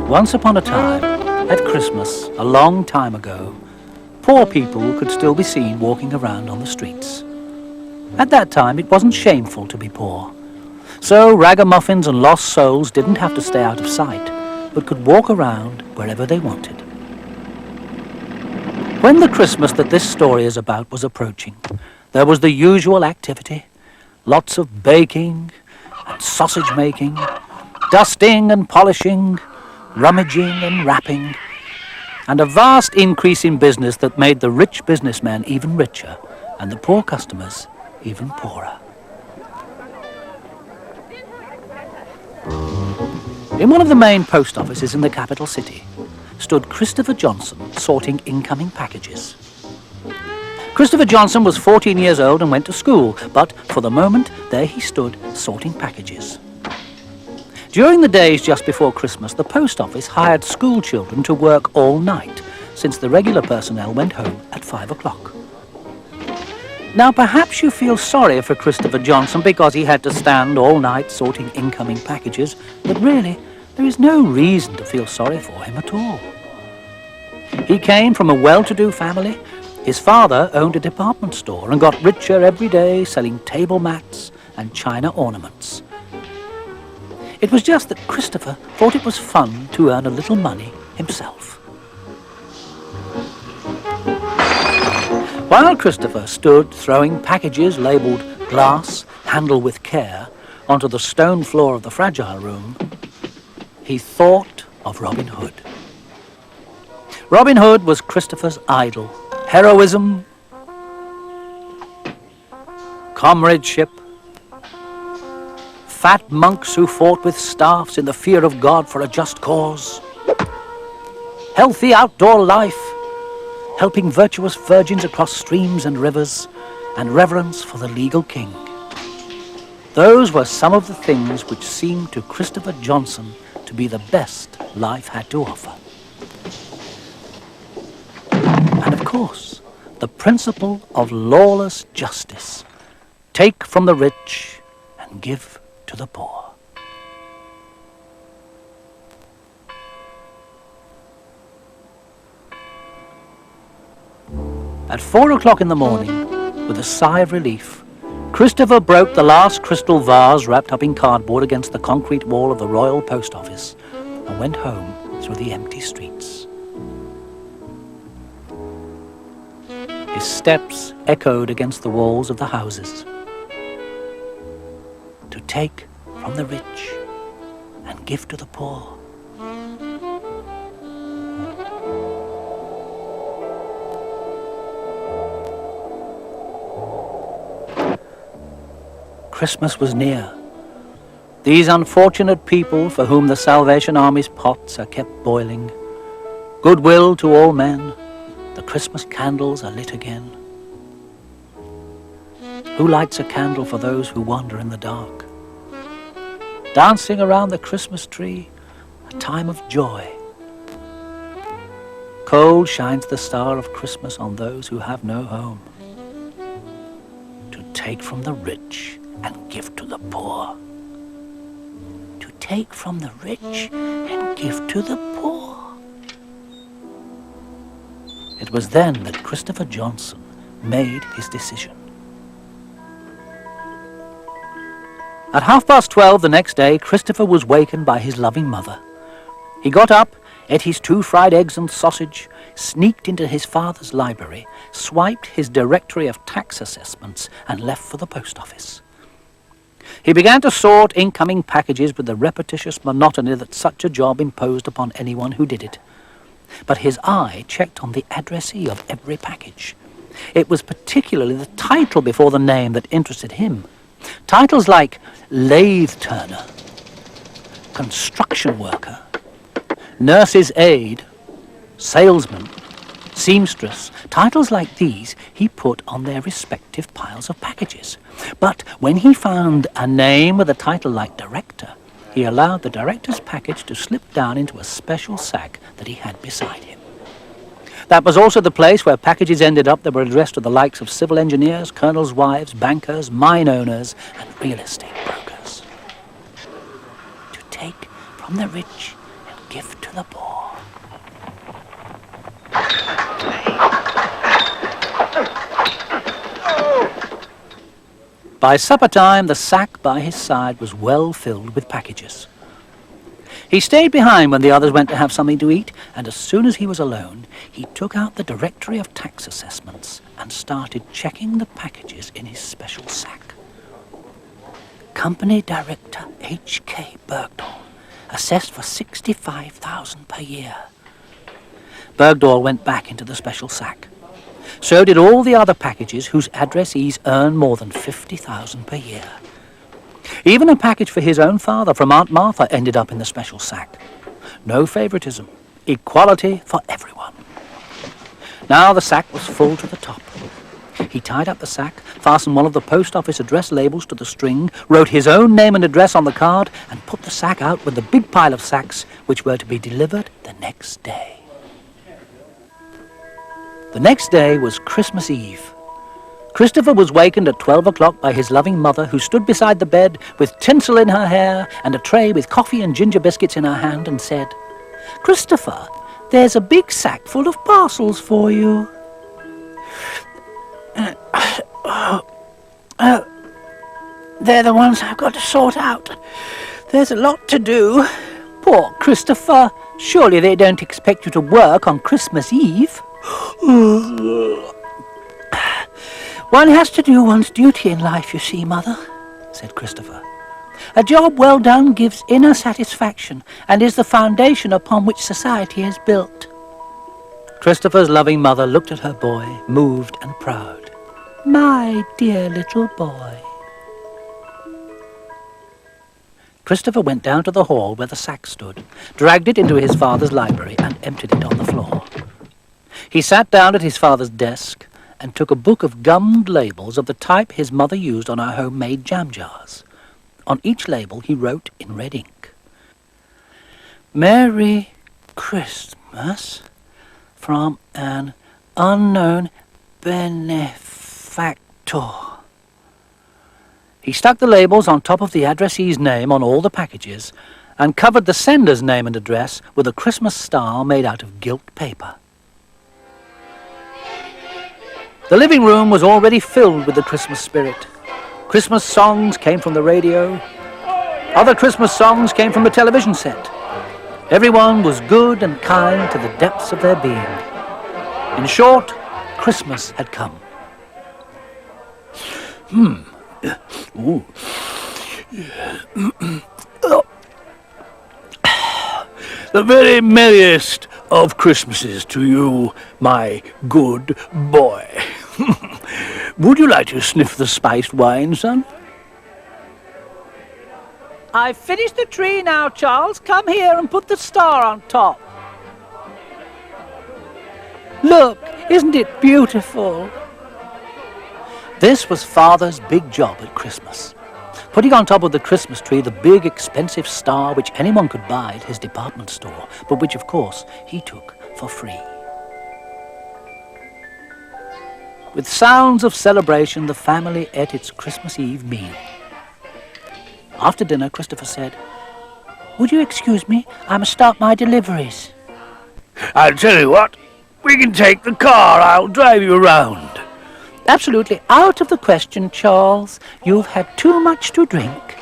Once upon a time, at Christmas, a long time ago, poor people could still be seen walking around on the streets. At that time, it wasn't shameful to be poor. So ragamuffins and lost souls didn't have to stay out of sight, but could walk around wherever they wanted. When the Christmas that this story is about was approaching, there was the usual activity, lots of baking and sausage making, dusting and polishing, rummaging and wrapping, and a vast increase in business that made the rich businessmen even richer and the poor customers even poorer. In one of the main post offices in the capital city stood Christopher Johnson sorting incoming packages. Christopher Johnson was 14 years old and went to school, but for the moment there he stood sorting packages. During the days just before Christmas, the post office hired school children to work all night, since the regular personnel went home at 5 o'clock. Now perhaps you feel sorry for Christopher Johnson because he had to stand all night sorting incoming packages, but really there is no reason to feel sorry for him at all. He came from a well-to-do family. His father owned a department store and got richer every day selling table mats and china ornaments. It was just that Christopher thought it was fun to earn a little money himself. While Christopher stood throwing packages labelled "glass, handle with care" onto the stone floor of the fragile room, he thought of Robin Hood. Robin Hood was Christopher's idol. Heroism, comradeship, fat monks who fought with staffs in the fear of God for a just cause, healthy outdoor life, helping virtuous virgins across streams and rivers, and reverence for the legal king. Those were some of the things which seemed to Christopher Johnson to be the best life had to offer. And of course, the principle of lawless justice: take from the rich and give to the poor. At 4 o'clock in the morning, with a sigh of relief, Christopher broke the last crystal vase wrapped up in cardboard against the concrete wall of the Royal Post Office and went home through the empty streets. His steps echoed against the walls of the houses. To take from the rich and give to the poor. Christmas was near. These unfortunate people for whom the Salvation Army's pots are kept boiling. Goodwill to all men. The Christmas candles are lit again. Who lights a candle for those who wander in the dark? Dancing around the Christmas tree, a time of joy. Cold shines the star of Christmas on those who have no home. To take from the rich and give to the poor. To take from the rich and give to the poor. It was then that Christopher Johnson made his decision. At 12:30 the next day, Christopher was wakened by his loving mother. He got up, ate his 2 fried eggs and sausage, sneaked into his father's library, swiped his directory of tax assessments, and left for the post office. He began to sort incoming packages with the repetitious monotony that such a job imposed upon anyone who did it. But his eye checked on the addressee of every package. It was particularly the title before the name that interested him Titles like lathe turner, construction worker, nurse's aide, salesman, seamstress, titles like these he put on their respective piles of packages. But when he found a name with a title like director, he allowed the director's package to slip down into a special sack that he had beside him. That was also the place where packages ended up that were addressed to the likes of civil engineers, colonels' wives, bankers, mine owners, and real estate brokers. To take from the rich and give to the poor. By supper time, the sack by his side was well filled with packages. He stayed behind when the others went to have something to eat, and as soon as he was alone, he took out the Directory of Tax Assessments and started checking the packages in his special sack. Company Director H.K. Bergdahl, assessed for $65,000 per year. Bergdahl went back into the special sack. So did all the other packages whose addressees earned more than $50,000 per year. Even a package for his own father from Aunt Martha ended up in the special sack. No favoritism, equality for everyone. Now the sack was full to the top. He tied up the sack, fastened one of the post office address labels to the string, wrote his own name and address on the card, and put the sack out with the big pile of sacks which were to be delivered the next day. The next day was Christmas Eve. Christopher was wakened at 12 o'clock by his loving mother, who stood beside the bed with tinsel in her hair and a tray with coffee and ginger biscuits in her hand, and said, "Christopher, there's a big sack full of parcels for you." They're the ones I've got to sort out. There's a lot to do. Poor Christopher. Surely they don't expect you to work on Christmas Eve. "One has to do one's duty in life, you see, Mother," said Christopher. "A job well done gives inner satisfaction and is the foundation upon which society is built." Christopher's loving mother looked at her boy, moved and proud. "My dear little boy." Christopher went down to the hall where the sack stood, dragged it into his father's library, and emptied it on the floor. He sat down at his father's desk and took a book of gummed labels of the type his mother used on her homemade jam jars. On each label he wrote in red ink, "Merry Christmas from an unknown benefactor." He stuck the labels on top of the addressee's name on all the packages and covered the sender's name and address with a Christmas star made out of gilt paper. The living room was already filled with the Christmas spirit. Christmas songs came from the radio. Other Christmas songs came from the television set. Everyone was good and kind to the depths of their being. In short, Christmas had come. The very merriest of Christmases to you, my good boy. Would you like to sniff the spiced wine, son? "I've finished the tree now, Charles. Come here and put the star on top." "Look, isn't it beautiful?" This was Father's big job at Christmas, putting on top of the Christmas tree the big expensive star which anyone could buy at his department store, but which of course he took for free. With sounds of celebration, the family ate its Christmas Eve meal. After dinner, Christopher said, "Would you excuse me? I must start my deliveries." "I'll tell you what, we can take the car. I'll drive you around." "Absolutely out of the question, Charles. You've had too much to drink."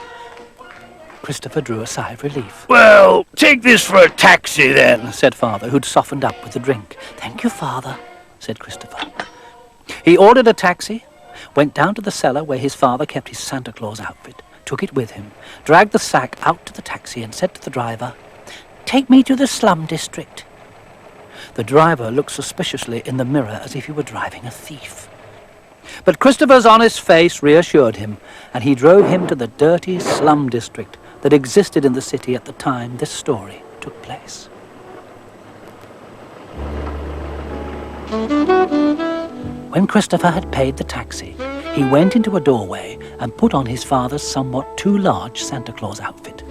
Christopher drew a sigh of relief. "Well, take this for a taxi then," said Father, who'd softened up with the drink. "Thank you, Father," said Christopher. He ordered a taxi, went down to the cellar where his father kept his Santa Claus outfit, took it with him, dragged the sack out to the taxi and said to the driver, "Take me to the slum district." The driver looked suspiciously in the mirror as if he were driving a thief. But Christopher's honest face reassured him, and he drove him to the dirty slum district that existed in the city at the time this story took place. When Christopher had paid the taxi, he went into a doorway and put on his father's somewhat too large Santa Claus outfit.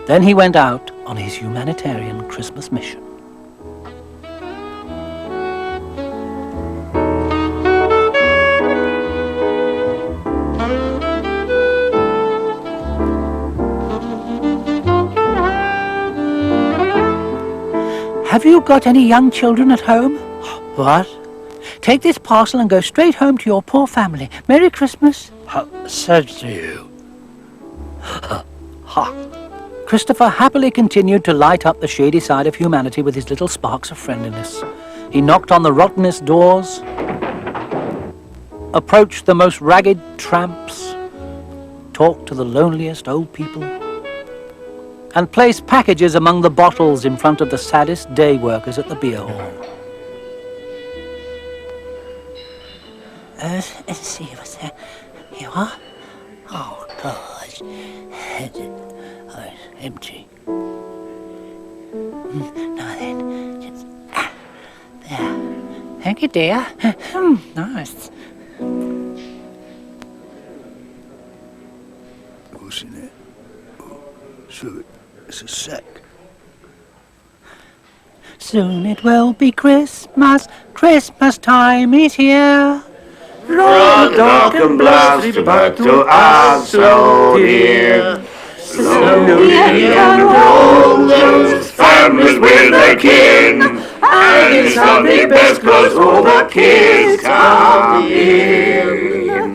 Then he went out on his humanitarian Christmas mission. Have you got any young children at home? What? Take this parcel and go straight home to your poor family. Merry Christmas. Said to you. Ha! Christopher happily continued to light up the shady side of humanity with his little sparks of friendliness. He knocked on the rottenest doors, approached the most ragged tramps, talked to the loneliest old people, and placed packages among the bottles in front of the saddest day workers at the beer hall. Let's see what's there. You are? Oh, God. Oh, it's empty. Now then, just... there. Thank you, dear. Nice. What's in it? So it's a sack. Soon it will be Christmas. Christmas time is here. From dark and blasted back to us so dear. Slowly and roll those families with their kin, and it's Sunday best cause all the kids come in.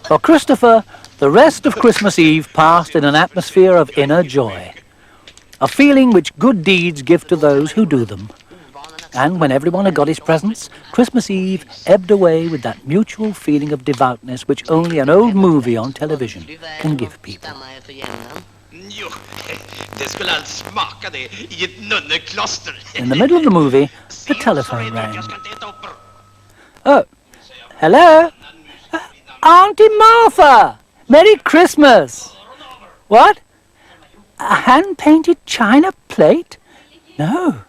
For Christopher, the rest of Christmas Eve passed in an atmosphere of inner joy, a feeling which good deeds give to those who do them. And when everyone had got his presents, Christmas Eve ebbed away with that mutual feeling of devoutness which only an old movie on television can give people. Jo, det skulle allt smaka det I ett nunnekloster. In the middle of the movie, the telephone rang. Oh, hello? Auntie Martha! Merry Christmas! What? A hand-painted china plate? No.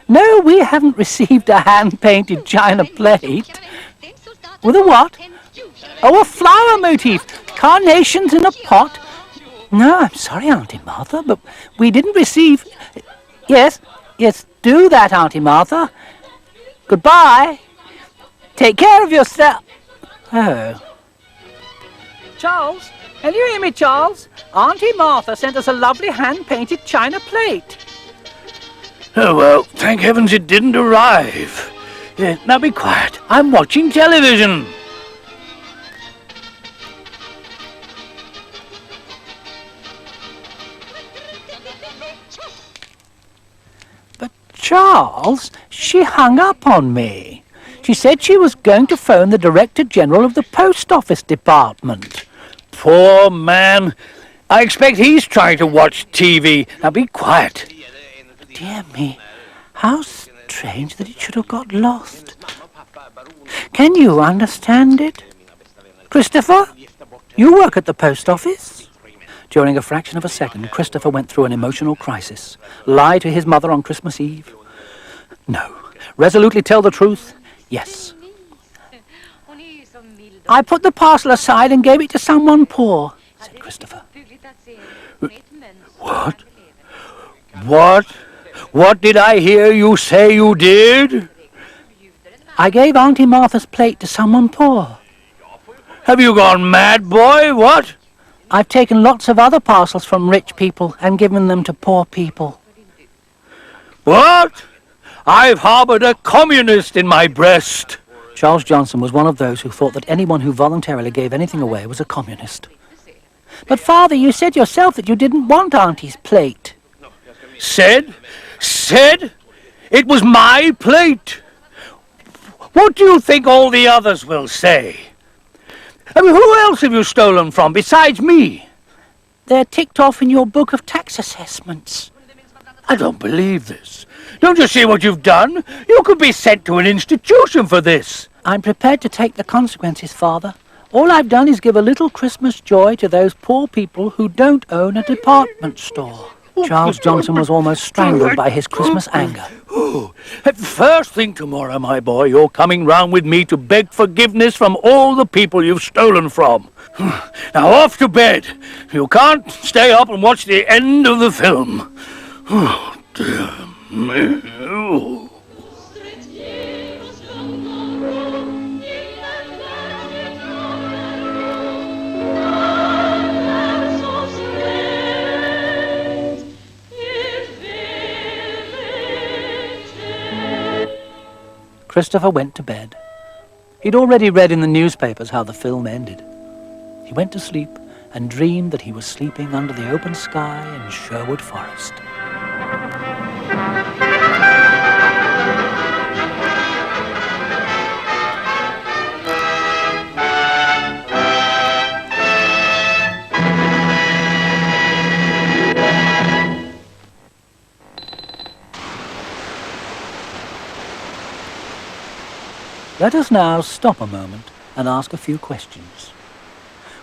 No, we haven't received a hand-painted china plate. With a what? Oh, a flower motif. Carnations in a pot. No, I'm sorry, Auntie Martha, but we didn't receive... Yes, do that, Auntie Martha. Goodbye. Take care of yourself. Oh. Charles, can you hear me, Charles? Auntie Martha sent us a lovely hand-painted china plate. Oh, well, thank heavens it didn't arrive. Now be quiet. I'm watching television. But, Charles, she hung up on me. She said she was going to phone the Director General of the Post Office Department. Poor man. I expect he's trying to watch TV. Now be quiet. Dear me, how strange that it should have got lost. Can you understand it? Christopher, you work at the post office? During a fraction of a second, Christopher went through an emotional crisis. Lie to his mother on Christmas Eve? No. Resolutely tell the truth? Yes. I put the parcel aside and gave it to someone poor, said Christopher. What? What did I hear you say you did? I gave Auntie Martha's plate to someone poor. Have you gone mad, boy? What? I've taken lots of other parcels from rich people and given them to poor people. What? I've harbored a communist in my breast. Charles Johnson was one of those who thought that anyone who voluntarily gave anything away was a communist. But, Father, you said yourself that you didn't want Auntie's plate. Said? It was my plate. What do you think all the others will say? I mean, who else have you stolen from besides me? They're ticked off in your book of tax assessments. I don't believe this. Don't you see what you've done? You could be sent to an institution for this. I'm prepared to take the consequences, Father. All I've done is give a little Christmas joy to those poor people who don't own a department store. Charles Johnson was almost strangled by his Christmas anger. First thing tomorrow, my boy, you're coming round with me to beg forgiveness from all the people you've stolen from. Now off to bed. You can't stay up and watch the end of the film. Oh, dear me. Oh. Christopher went to bed. He'd already read in the newspapers how the film ended. He went to sleep and dreamed that he was sleeping under the open sky in Sherwood Forest. Let us now stop a moment and ask a few questions.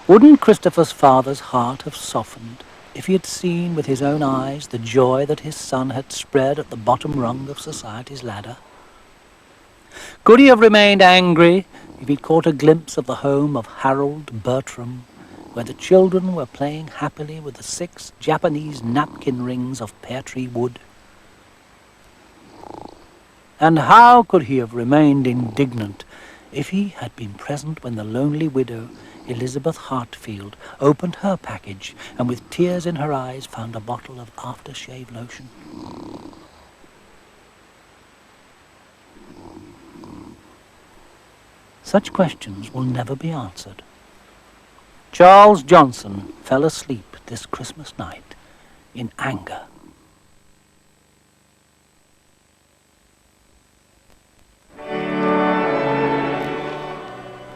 Wouldn't Christopher's father's heart have softened if he had seen with his own eyes the joy that his son had spread at the bottom rung of society's ladder? Could he have remained angry if he'd caught a glimpse of the home of Harold Bertram, where the children were playing happily with the 6 Japanese napkin rings of pear tree wood? And how could he have remained indignant if he had been present when the lonely widow, Elizabeth Hartfield, opened her package and with tears in her eyes found a bottle of aftershave lotion? Such questions will never be answered. Charles Johnson fell asleep this Christmas night in anger.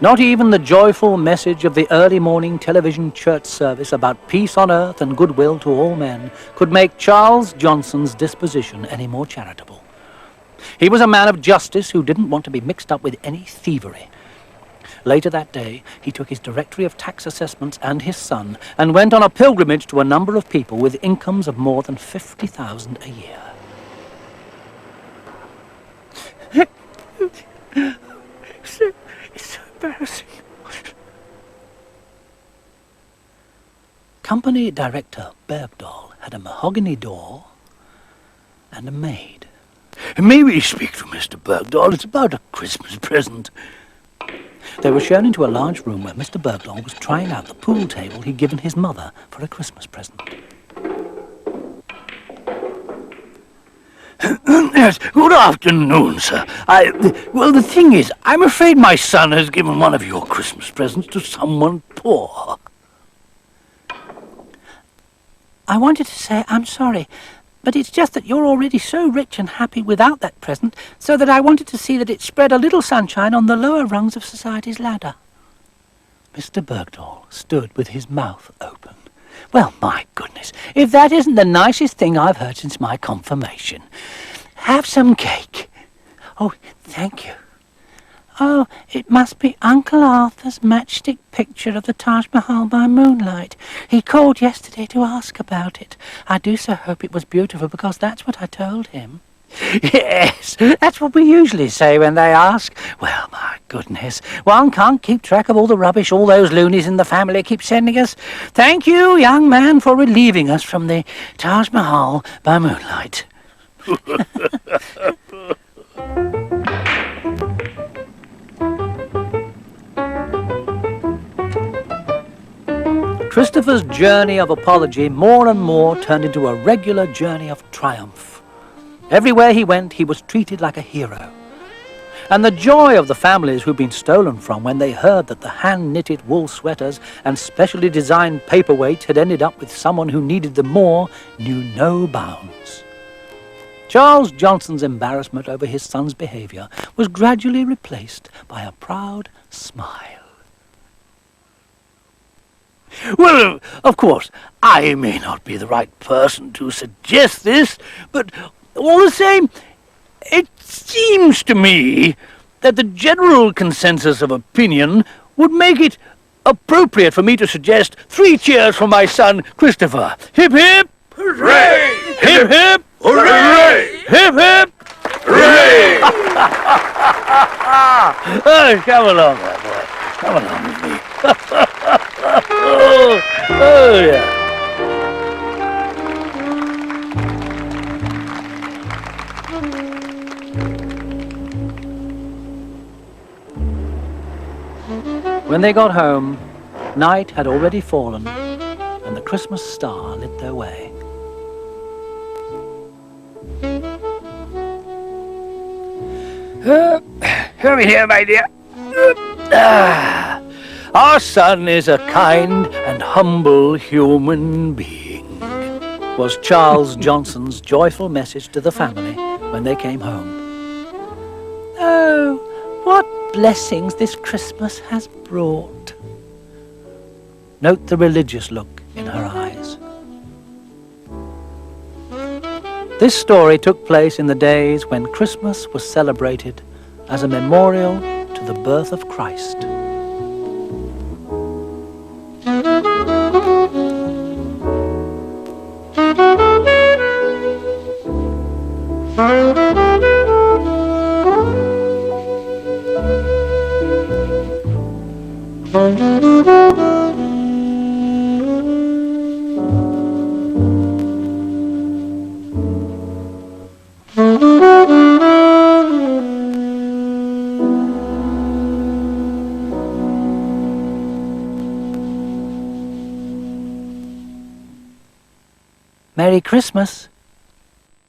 Not even the joyful message of the early morning television church service about peace on earth and goodwill to all men could make Charles Johnson's disposition any more charitable. He was a man of justice who didn't want to be mixed up with any thievery. Later that day, he took his directory of tax assessments and his son and went on a pilgrimage to a number of people with incomes of more than $50,000 a year. It's so embarrassing. Company director Bergdahl had a mahogany door and a maid. May we speak to Mr. Bergdahl? It's about a Christmas present. They were shown into a large room where Mr. Bergdahl was trying out the pool table he'd given his mother for a Christmas present. Yes, good afternoon, sir. Well, the thing is, I'm afraid my son has given one of your Christmas presents to someone poor. I wanted to say I'm sorry, but it's just that you're already so rich and happy without that present, so that I wanted to see that it spread a little sunshine on the lower rungs of society's ladder. Mr. Bergdahl stood with his mouth open. Well, my goodness, if that isn't the nicest thing I've heard since my confirmation. Have some cake. Oh, thank you. Oh, it must be Uncle Arthur's matchstick picture of the Taj Mahal by moonlight. He called yesterday to ask about it. I do so hope it was beautiful, because that's what I told him. Yes, that's what we usually say when they ask. Well, my goodness, one can't keep track of all the rubbish all those loonies in the family keep sending us. Thank you, young man, for relieving us from the Taj Mahal by moonlight. Christopher's journey of apology more and more turned into a regular journey of triumph. Everywhere he went, he was treated like a hero. And the joy of the families who'd been stolen from when they heard that the hand-knitted wool sweaters and specially designed paperweights had ended up with someone who needed them more knew no bounds. Charles Jonsson's embarrassment over his son's behavior was gradually replaced by a proud smile. Well, of course, I may not be the right person to suggest this, but all the same, it seems to me that the general consensus of opinion would make it appropriate for me to suggest 3 cheers for my son, Christopher. Hip, hip! Hooray! Hip, hip! Hooray! Hip, hip! Hooray! Oh, come along, my boy. Come along with me. Oh, yeah. When they got home, night had already fallen, and the Christmas star lit their way. Hurry here, my dear. Our son is a kind and humble human being, Was Charles Jonsson's joyful message to the family when they came home. Oh, what blessings this Christmas has brought. Note the religious look in her eyes. This story took place in the days when Christmas was celebrated as a memorial to the birth of Christ. Merry Christmas.